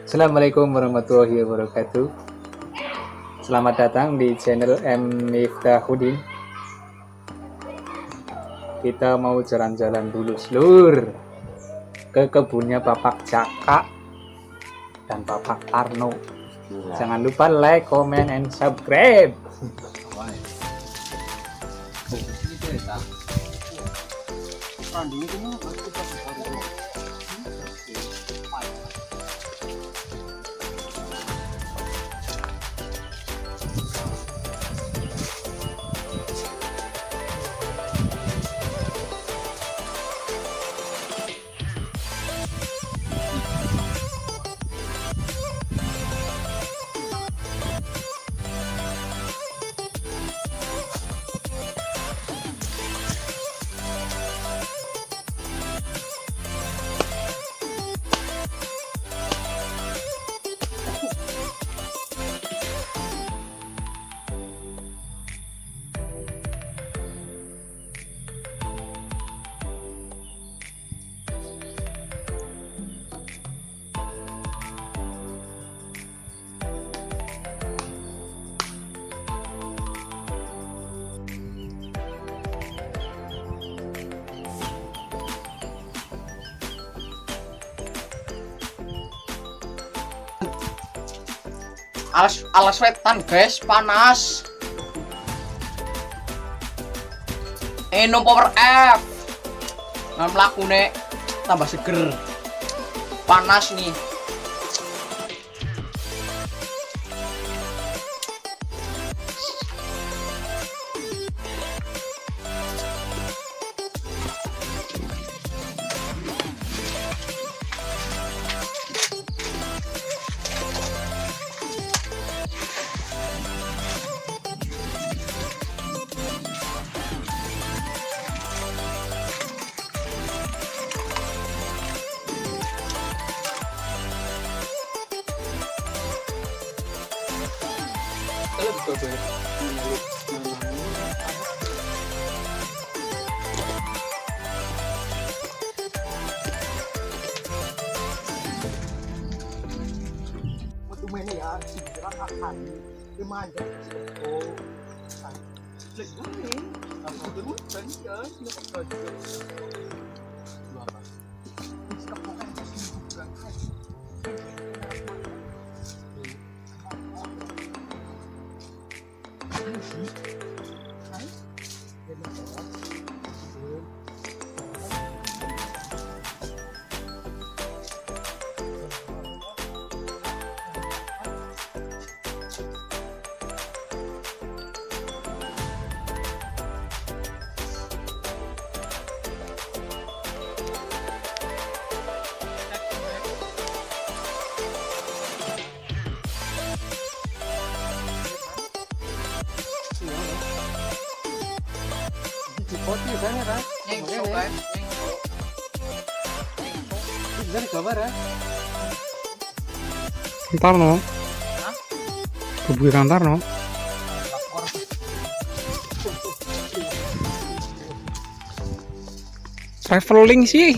Assalamualaikum warahmatullahi wabarakatuh. Selamat datang di channel M Miftahudin. Kita mau jalan-jalan dulu seluruh ke kebunnya Bapak Jaka dan Bapak Tarno. Jangan lupa like, comment, and subscribe. Alas wetan guys, panas. Minum power F. Nang mlakune tambah seger. Panas nih. Tarno. Kebukaan Tarno. Traveling sih.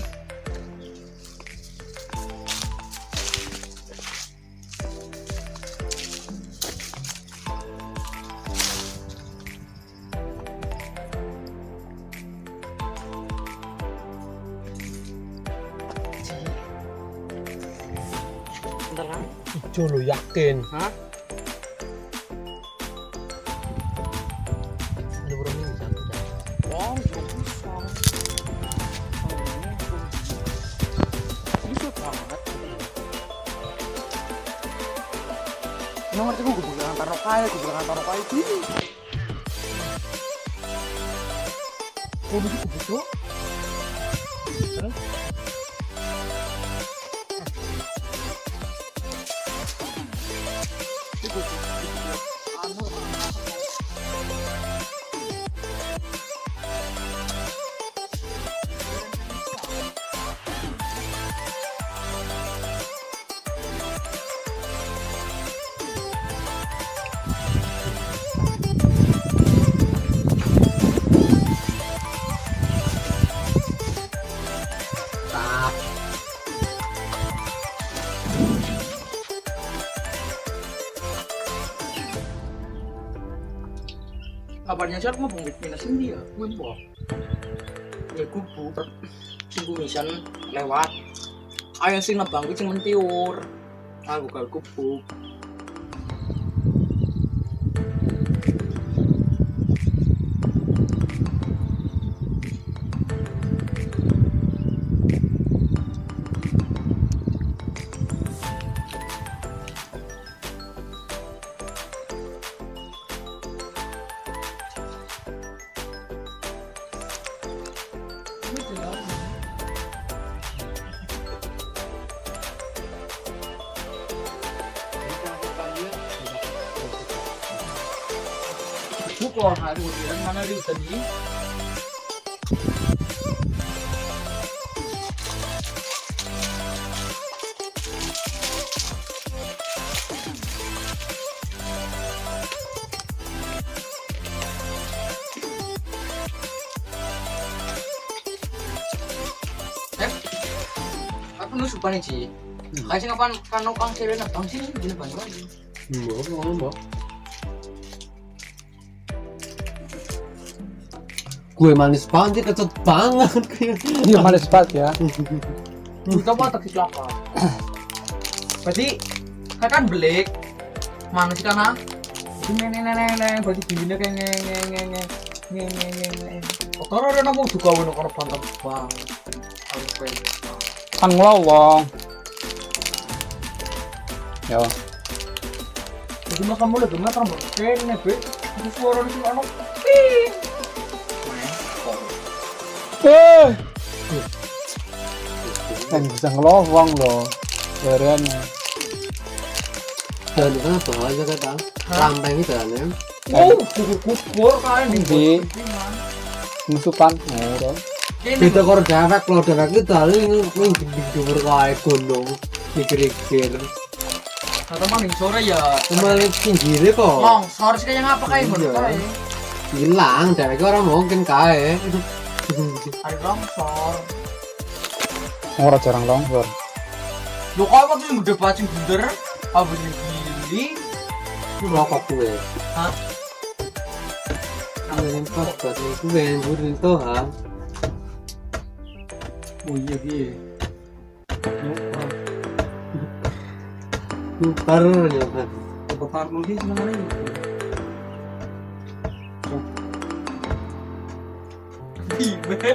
Lu yakin? Hah? Ada berapa ini satu dah. Oh, bisa banget. Nomor itu gue bilang taruh kayak gini. Kok begitu betul? kabarnya sih aku mau minus ini ya gue mau ya kubu sing kumisan lewat ayo sing nebang kuwi sing mentiur aku gak kubu Bukan, hari kemudian mana di tadi? Aku nu suka nih sih. Kayaknya kapan kan kang cewek nabang sih gini banget lagi. Mbak. Gue manis banget, kecot banget. Iya manis banget ya. Kita mau tak kelapa. Berarti kan belik mana sih kana? Nenek berarti gini kayak nge. Kalau ada nama juga wono kalau pantang bang. Harus Kan ngelowong. Ya. Jadi makan mulai gimana kan kene be. Ada suara di sana. Kan bisa ngelowong loh. Keren. Dan kenapa aja kata lambeng itu kan ya? Oh, kubur kayak Di nusukan. Oh, Kita kalau dewek itu tadi ini dibur kayak gunung dikir-kir. kata maning sore ya. Kembali pinggirnya kok Longsor sih kayak ngapa kayak menurut kayak. hilang, dewek orang mungkin kayak. Ada longsor. orang jarang longsor. Lo kok apa tuh udah bacing bunder? Apa ini gili? Rokok gue. Hah? Ini pas buat gue yang burin tuh ha. Oh iya iya. Baru nyoba. Bapak mungkin senang ini. Ibe.